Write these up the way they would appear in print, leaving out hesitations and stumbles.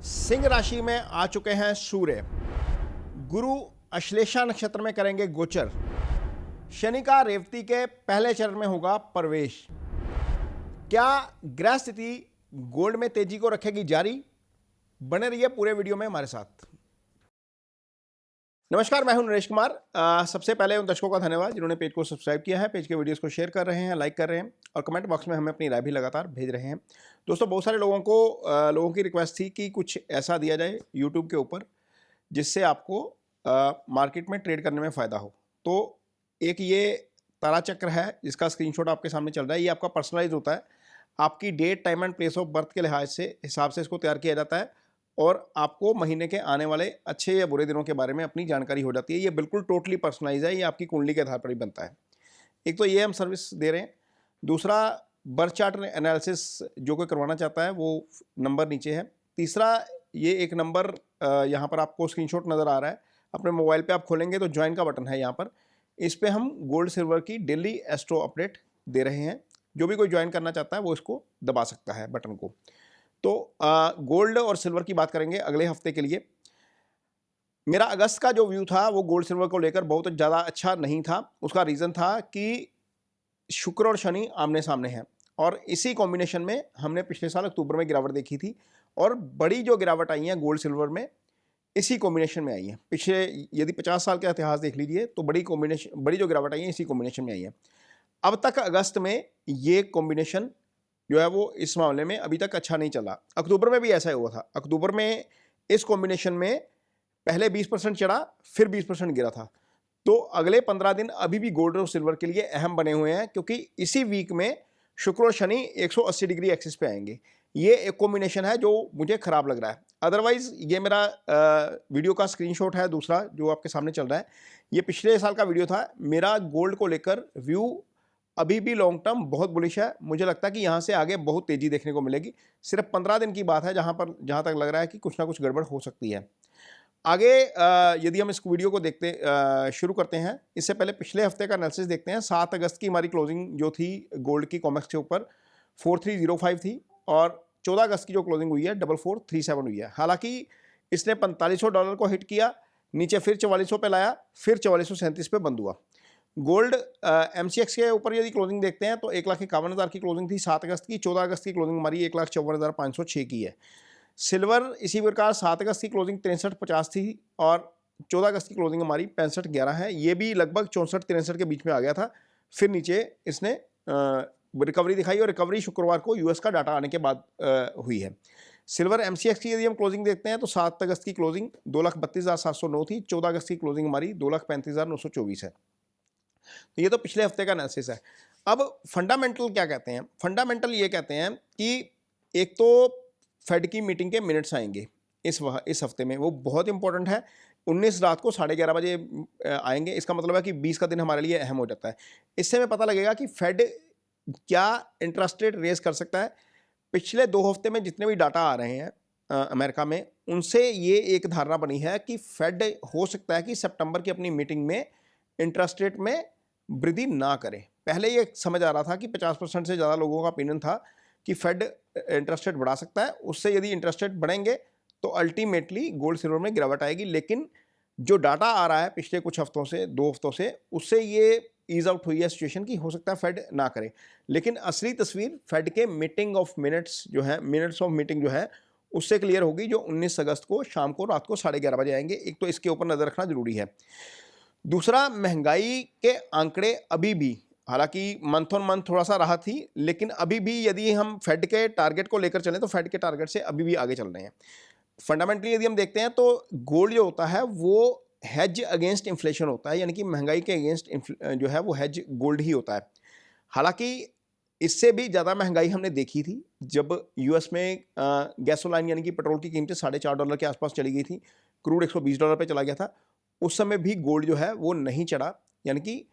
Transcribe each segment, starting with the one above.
सिंह राशि में आ चुके हैं सूर्य। गुरु अश्लेषा नक्षत्र में करेंगे गोचर। शनि का रेवती के पहले चरण में होगा प्रवेश। क्या ग्रह स्थिति गोल्ड में तेजी को रखेगी जारी? बने रहिए पूरे वीडियो में हमारे साथ। नमस्कार, मैं हूं नरेश कुमार। सबसे पहले उन दर्शकों का धन्यवाद जिन्होंने पेज को सब्सक्राइब किया है, पेज के वीडियोस को शेयर कर रहे हैं, लाइक कर रहे हैं और कमेंट बॉक्स में हमें अपनी राय भी लगातार भेज रहे हैं। दोस्तों, बहुत सारे लोगों की रिक्वेस्ट थी कि कुछ ऐसा दिया जाए यूट्यूब के ऊपर जिससे आपको मार्केट में ट्रेड करने में फ़ायदा हो। तो एक ये तारा चक्र है जिसका स्क्रीनशॉट आपके सामने चल रहा है। ये आपका पर्सनलाइज होता है, आपकी date, time and place of birth के हिसाब से इसको तैयार किया जाता है और आपको महीने के आने वाले अच्छे या बुरे दिनों के बारे में अपनी जानकारी हो जाती है। ये बिल्कुल टोटली पर्सनलाइज है, ये आपकी कुंडली के आधार पर ही बनता है। एक तो ये हम सर्विस दे रहे हैं। दूसरा, बर्थ चार्ट एनालिसिस जो कोई करवाना चाहता है वो नंबर नीचे है। तीसरा, ये एक नंबर यहाँ पर आपको स्क्रीनशॉट नज़र आ रहा है, अपने मोबाइल पे आप खोलेंगे तो ज्वाइन का बटन है यहाँ पर। इस पर हम गोल्ड सिल्वर की डेली एस्ट्रो अपडेट दे रहे हैं। जो भी कोई ज्वाइन करना चाहता है वो इसको दबा सकता है बटन को। तो गोल्ड और सिल्वर की बात करेंगे अगले हफ्ते के लिए। मेरा अगस्त का जो व्यू था वो गोल्ड सिल्वर को लेकर बहुत ज़्यादा अच्छा नहीं था। उसका रीज़न था कि शुक्र और शनि आमने सामने हैं और इसी कॉम्बिनेशन में हमने पिछले साल अक्टूबर में गिरावट देखी थी और बड़ी जो गिरावट आई है गोल्ड सिल्वर में इसी कॉम्बिनेशन में आई है। पिछले यदि 50 साल का इतिहास देख लीजिए तो बड़ी जो गिरावट आई है इसी कॉम्बिनेशन में आई है। अब तक अगस्त में ये कॉम्बिनेशन जो है वो इस मामले में अभी तक अच्छा नहीं चला। अक्टूबर में भी ऐसा ही हुआ था। अक्टूबर में इस कॉम्बिनेशन में पहले 20% चढ़ा, फिर 20% गिरा था। तो अगले 15 दिन अभी भी गोल्ड और सिल्वर के लिए अहम बने हुए हैं क्योंकि इसी वीक में शुक्र और शनि 180 डिग्री एक्सिस पे आएंगे। ये एक कॉम्बिनेशन है जो मुझे खराब लग रहा है। अदरवाइज ये मेरा वीडियो का स्क्रीनशॉट है दूसरा जो आपके सामने चल रहा है। ये पिछले साल का वीडियो था। मेरा गोल्ड को लेकर व्यू अभी भी लॉन्ग टर्म बहुत बुलिश है। मुझे लगता है कि यहाँ से आगे बहुत तेज़ी देखने को मिलेगी। सिर्फ 15 दिन की बात है जहाँ तक लग रहा है कि कुछ ना कुछ गड़बड़ हो सकती है। आगे यदि हम इस वीडियो को शुरू करते हैं, इससे पहले पिछले हफ्ते का एनालिसिस देखते हैं। 7 अगस्त की हमारी क्लोजिंग जो थी गोल्ड की कॉमेक्स के ऊपर 4305 थी और 14 अगस्त की जो क्लोजिंग हुई है 4437 हुई है। हालांकि इसने $4500 को हिट किया, नीचे फिर 4400 पे लाया, फिर 4437 पे बंद हुआ। गोल्ड MCX के ऊपर यदि क्लोजिंग देखते हैं तो 1,51,000 की क्लोजिंग थी 7 अगस्त की। 14 अगस्त की क्लोजिंग हमारी 1,54,506 की है। सिल्वर इसी प्रकार 7 अगस्त की क्लोजिंग 6350 थी और 14 अगस्त की क्लोजिंग हमारी 6511 है। ये भी लगभग 64-63 के बीच में आ गया था। फिर नीचे इसने रिकवरी दिखाई और रिकवरी शुक्रवार को US का डाटा आने के बाद हुई है। सिल्वर MCX की यदि हम क्लोजिंग देखते हैं तो 7 अगस्त की क्लोजिंग 2,32,709 थी। 14 अगस्त की क्लोजिंग हमारी 2,35,924 है। तो ये तो पिछले हफ्ते का एनालिसिस है। अब फंडामेंटल क्या कहते हैं? फंडामेंटल ये कहते हैं कि एक तो फेड की मीटिंग के मिनट्स आएंगे इस हफ्ते में, वो बहुत इंपॉर्टेंट है। 19 रात को 11:30 बजे आएंगे। इसका मतलब है कि 20 का दिन हमारे लिए अहम हो जाता है। इससे हमें पता लगेगा कि फेड क्या इंटरेस्ट रेट रेज कर सकता है। पिछले 2 हफ्ते में जितने भी डाटा आ रहे हैं अमेरिका में, उनसे ये एक धारणा बनी है कि फेड हो सकता है कि सितंबर की अपनी मीटिंग में इंटरेस्ट रेट में वृद्धि ना करें। पहले ये समझ आ रहा था कि 50% से ज़्यादा लोगों का ओपिनियन था कि फेड इंटरेस्ट रेट बढ़ा सकता है। उससे यदि इंटरेस्ट रेट बढ़ेंगे तो अल्टीमेटली गोल्ड सिल्वर में गिरावट आएगी। लेकिन जो डाटा आ रहा है पिछले कुछ हफ्तों से, 2 हफ्तों से, उससे ये ईज आउट हुई है सिचुएशन की हो सकता है फेड ना करे। लेकिन असली तस्वीर फेड के मिनट्स ऑफ मीटिंग जो है उससे क्लियर होगी, जो 19 अगस्त को शाम को रात को 11:30 बजे आएंगे। एक तो इसके ऊपर नज़र रखना जरूरी है। दूसरा, महंगाई के आंकड़े अभी भी, हालांकि मंथ ऑन मंथ थोड़ा सा राहत थी, लेकिन अभी भी यदि हम फेड के टारगेट को लेकर चलें तो फेड के टारगेट से अभी भी आगे चल रहे हैं। फंडामेंटली यदि हम देखते हैं तो गोल्ड जो होता है वो हेज अगेंस्ट इन्फ्लेशन होता है, यानी कि महंगाई के अगेंस्ट जो है वो हेज गोल्ड ही होता है। हालांकि इससे भी ज़्यादा महंगाई हमने देखी थी जब US में गैसोलाइन यानी कि पेट्रोल की कीमतें $4.5 के आसपास चली गई थी। क्रूड $120 पे चला गया था। उस समय भी गोल्ड जो है वो नहीं चढ़ा, यानी कि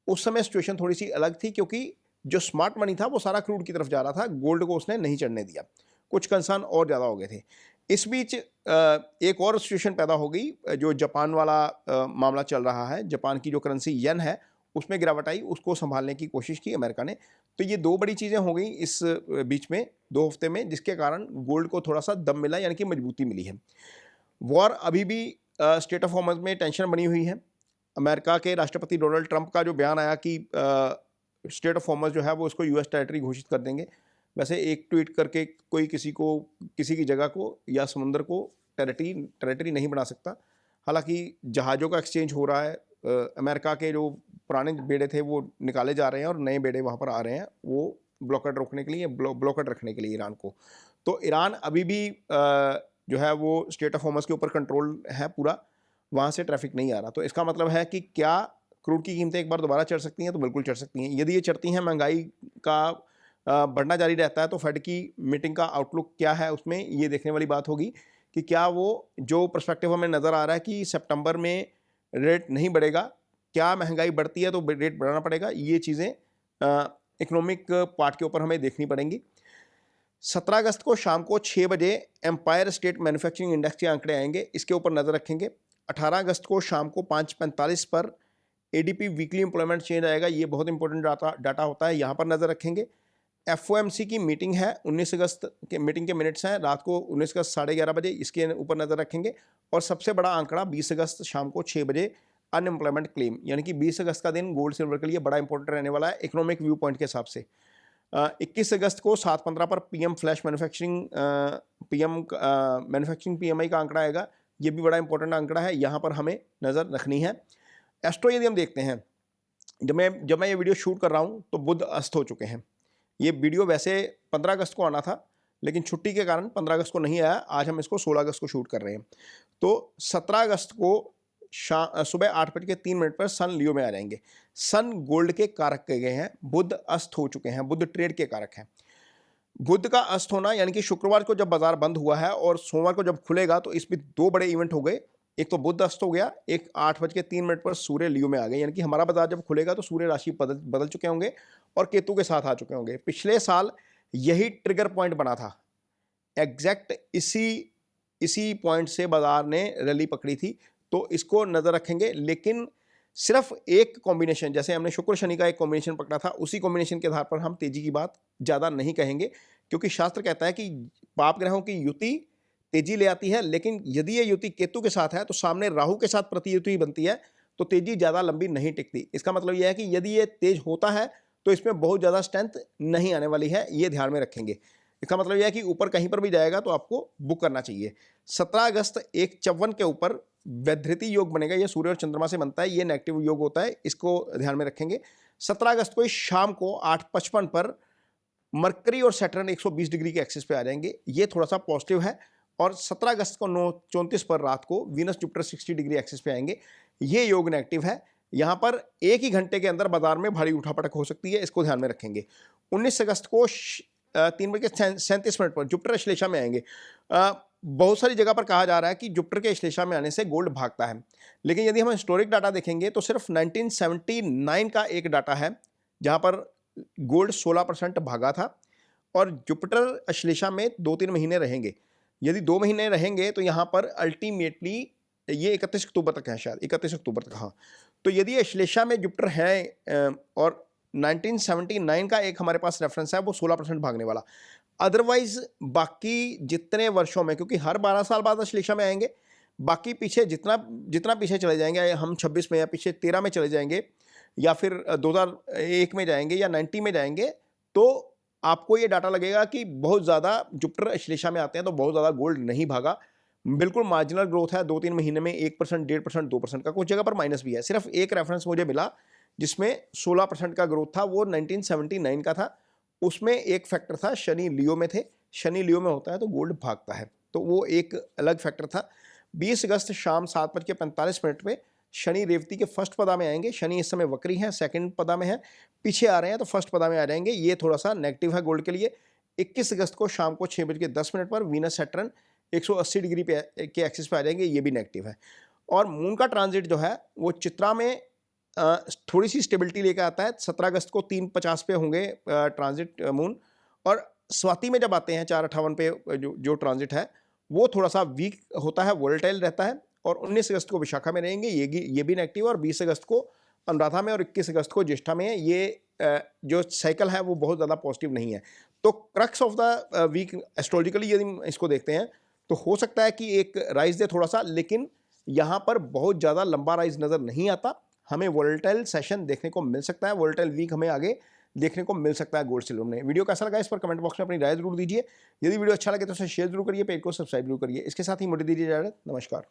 उस समय सिचुएशन थोड़ी सी अलग थी क्योंकि जो स्मार्ट मनी था वो सारा क्रूड की तरफ जा रहा था, गोल्ड को उसने नहीं चढ़ने दिया। कुछ कंसर्न और ज़्यादा हो गए थे। इस बीच एक और सिचुएशन पैदा हो गई, जो जापान वाला मामला चल रहा है। जापान की जो करेंसी येन है उसमें गिरावट आई, उसको संभालने की कोशिश की अमेरिका ने। तो ये दो बड़ी चीज़ें हो गई इस बीच में 2 हफ्ते में, जिसके कारण गोल्ड को थोड़ा सा दम मिला, यानी कि मजबूती मिली है। वॉर अभी भी स्टेट ऑफ हॉर्मज़ में टेंशन बनी हुई है। अमेरिका के राष्ट्रपति डोनाल्ड ट्रंप का जो बयान आया कि स्टेट ऑफ हॉर्मज़ जो है वो उसको यूएस टेरिटरी घोषित कर देंगे। वैसे एक ट्वीट करके कोई किसी की जगह को या समुंदर को टेरिटरी नहीं बना सकता। हालांकि जहाज़ों का एक्सचेंज हो रहा है, अमेरिका के जो पुराने बेड़े थे वो निकाले जा रहे हैं और नए बेड़े वहाँ पर आ रहे हैं, वो ब्लॉकेड रोकने के लिए, ब्लॉकेड रखने के लिए ईरान को। तो ईरान अभी भी जो है वो स्टेट ऑफ हॉर्मज़ के ऊपर कंट्रोल है पूरा, वहाँ से ट्रैफिक नहीं आ रहा। तो इसका मतलब है कि क्या क्रूड की कीमतें एक बार दोबारा चढ़ सकती हैं? तो बिल्कुल चढ़ सकती हैं। यदि ये चढ़ती हैं, महंगाई का बढ़ना जारी रहता है, तो फेड की मीटिंग का आउटलुक क्या है उसमें ये देखने वाली बात होगी कि क्या वो जो पर्सपेक्टिव हमें नज़र आ रहा है कि सितंबर में रेट नहीं बढ़ेगा, क्या महंगाई बढ़ती है तो रेट बढ़ाना पड़ेगा, ये चीज़ें इकोनॉमिक पार्ट के ऊपर हमें देखनी पड़ेंगी। 17 अगस्त को शाम को 6 बजे एम्पायर स्टेट मैन्युफैक्चरिंग इंडेक्स के आंकड़े आएंगे, इसके ऊपर नज़र रखेंगे। 18 अगस्त को शाम को 5:45 पर एडीपी वीकली एम्प्लॉयमेंट चेंज आएगा, ये बहुत इंपॉर्टेंट डाटा होता है, यहाँ पर नज़र रखेंगे। एफओएमसी की मीटिंग है 19 अगस्त के, मीटिंग के मिनट्स हैं रात को 19 अगस्त 11:30 बजे, इसके ऊपर नज़र रखेंगे। और सबसे बड़ा आंकड़ा 20 अगस्त शाम को 6 बजे अनएम्प्लॉयमेंट क्लेम, यानी कि 20 अगस्त का दिन गोल्ड सिल्वर के लिए बड़ा इंपॉर्टेंट रहने वाला है इकोनॉमिक व्यू पॉइंट के हिसाब से। 21 अगस्त को 7:15 पर पीएम फ्लैश मैन्युफैक्चरिंग पीएमआई का आंकड़ा आएगा, ये भी बड़ा इंपॉर्टेंट आंकड़ा है, यहाँ पर हमें नज़र रखनी है। एस्ट्रो यदि हम देखते हैं, जब मैं ये वीडियो शूट कर रहा हूँ तो बुध अस्त हो चुके हैं। ये वीडियो वैसे 15 अगस्त को आना था, लेकिन छुट्टी के कारण 15 अगस्त को नहीं आया। आज हम इसको 16 अगस्त को शूट कर रहे हैं। तो 17 अगस्त को सुबह 8:03 पर सन लियो में आ जाएंगे। सन गोल्ड के कारक कहे गए हैं, बुध अस्त हो चुके हैं, बुध ट्रेड के कारक हैं। बुध का अस्त होना यानी कि शुक्रवार को जब बाजार बंद हुआ है और सोमवार को जब खुलेगा, तो इसमें दो बड़े इवेंट हो गए। एक तो बुध अस्त हो गया, एक 8:03 पर सूर्य लियो में आ गए, यानी कि हमारा बाजार जब खुलेगा तो सूर्य राशि बदल चुके होंगे और केतु के साथ आ चुके होंगे। पिछले साल यही ट्रिगर पॉइंट बना था, एग्जैक्ट इसी पॉइंट से बाजार ने रैली पकड़ी थी, तो इसको नजर रखेंगे। लेकिन सिर्फ एक कॉम्बिनेशन, जैसे हमने शुक्र शनि का एक कॉम्बिनेशन पकड़ा था, उसी कॉम्बिनेशन के आधार पर हम तेजी की बात ज़्यादा नहीं कहेंगे, क्योंकि शास्त्र कहता है कि पाप ग्रहों की युति तेजी ले आती है, लेकिन यदि ये युति केतु के साथ है तो सामने राहु के साथ प्रतियुति बनती है, तो तेजी ज़्यादा लंबी नहीं टिकती। इसका मतलब यह है कि यदि ये तेज होता है तो इसमें बहुत ज़्यादा स्ट्रेंथ नहीं आने वाली है, ये ध्यान में रखेंगे। इसका मतलब यह है कि ऊपर कहीं पर भी जाएगा तो आपको बुक करना चाहिए। 17 अगस्त एक 54 के ऊपर वैधृति योग बनेगा, यह सूर्य और चंद्रमा से बनता है, ये नेगेटिव योग होता है, इसको ध्यान में रखेंगे। 17 अगस्त को शाम को 8:55 पर मरकरी और सैटर्न 120 डिग्री के एक्सिस पे आ जाएंगे, ये थोड़ा सा पॉजिटिव है। और 17 अगस्त को 9:34 पर रात को वीनस जुपिटर 60 डिग्री एक्सिस पे आएंगे, ये योग नेगेटिव है। यहाँ पर एक ही घंटे के अंदर बाजार में भारी उठापटक हो सकती है, इसको ध्यान में रखेंगे। 19 अगस्त को 3:37 पर जुपिटर श्लेषा में आएंगे। बहुत सारी जगह पर कहा जा रहा है कि जुपिटर के श्लेषा में आने से गोल्ड भागता है, लेकिन यदि हम हिस्टोरिक डाटा देखेंगे तो सिर्फ 1979 का एक डाटा है जहाँ पर गोल्ड 16% भागा था, और जुपिटर श्लेषा में 2-3 महीने रहेंगे। यदि 2 महीने रहेंगे तो यहाँ पर अल्टीमेटली ये 31 अक्टूबर तक है, शायद 31 अक्टूबर तक, हाँ। तो यदि श्लेषा में जुपिटर है और 1979 का एक हमारे पास रेफरेंस है, वो 16% भागने वाला। अदरवाइज बाकी जितने वर्षों में, क्योंकि हर 12 साल बाद श्लेषा में आएंगे, बाकी पीछे जितना पीछे चले जाएंगे, हम 26 में या पीछे 13 में चले जाएंगे, या फिर 2001 में जाएंगे या 90 में जाएंगे, तो आपको ये डाटा लगेगा कि बहुत ज़्यादा जुपिटर श्लेषा में आते हैं तो बहुत ज़्यादा गोल्ड नहीं भागा। बिल्कुल मार्जिनल ग्रोथ है, 2-3 महीने में 1%, 1.5%, 2% का, कुछ जगह पर माइनस भी है। सिर्फ एक रेफरेंस मुझे मिला जिसमें 16% का ग्रोथ था, वो 1979 का था। उसमें एक फैक्टर था, शनि लियो में थे, शनि लियो में होता है तो गोल्ड भागता है, तो वो एक अलग फैक्टर था। 20 अगस्त शाम 7:45 पे शनि रेवती के फर्स्ट पदा में आएंगे। शनि इस समय वक्री हैं, सेकंड पदा में है, पीछे आ रहे हैं तो फर्स्ट पदा में आ जाएंगे, ये थोड़ा सा नेगेटिव है गोल्ड के लिए। 21 अगस्त को शाम को 6:10 पर वीनस सैटर्न 180 डिग्री पे के एक्सिस पे आ जाएंगे, ये भी नेगेटिव है। और मून का ट्रांजिट जो है वो चित्रा में थोड़ी सी स्टेबिलिटी लेकर आता है। 17 अगस्त को 3:50 पे होंगे ट्रांजिट मून, और स्वाति में जब आते हैं 4:58 पे जो ट्रांजिट है वो थोड़ा सा वीक होता है, वोलेटाइल रहता है। और 19 अगस्त को विशाखा में रहेंगे, ये भी नेगेटिव, और 20 अगस्त को अनुराधा में और 21 अगस्त को ज्येष्ठा में ये जो साइकिल है वो बहुत ज़्यादा पॉजिटिव नहीं है। तो crux of the week astrologically यदि हम इसको देखते हैं तो हो सकता है कि एक राइज दे थोड़ा सा, लेकिन यहाँ पर बहुत ज़्यादा लंबा राइज नज़र नहीं आता। हमें वोलेटाइल सेशन देखने को मिल सकता है, वोलेटाइल वीक हमें आगे देखने को मिल सकता है गोल्ड सिल्वर में। वीडियो कैसा लगा इस पर कमेंट बॉक्स में अपनी राय जरूर दीजिए। यदि वीडियो अच्छा लगे तो उसे शेयर जरूर करिए, पेज को सब्सक्राइब जरूर करिए। इसके साथ ही मुझे दीजिए इजाजत। नमस्कार।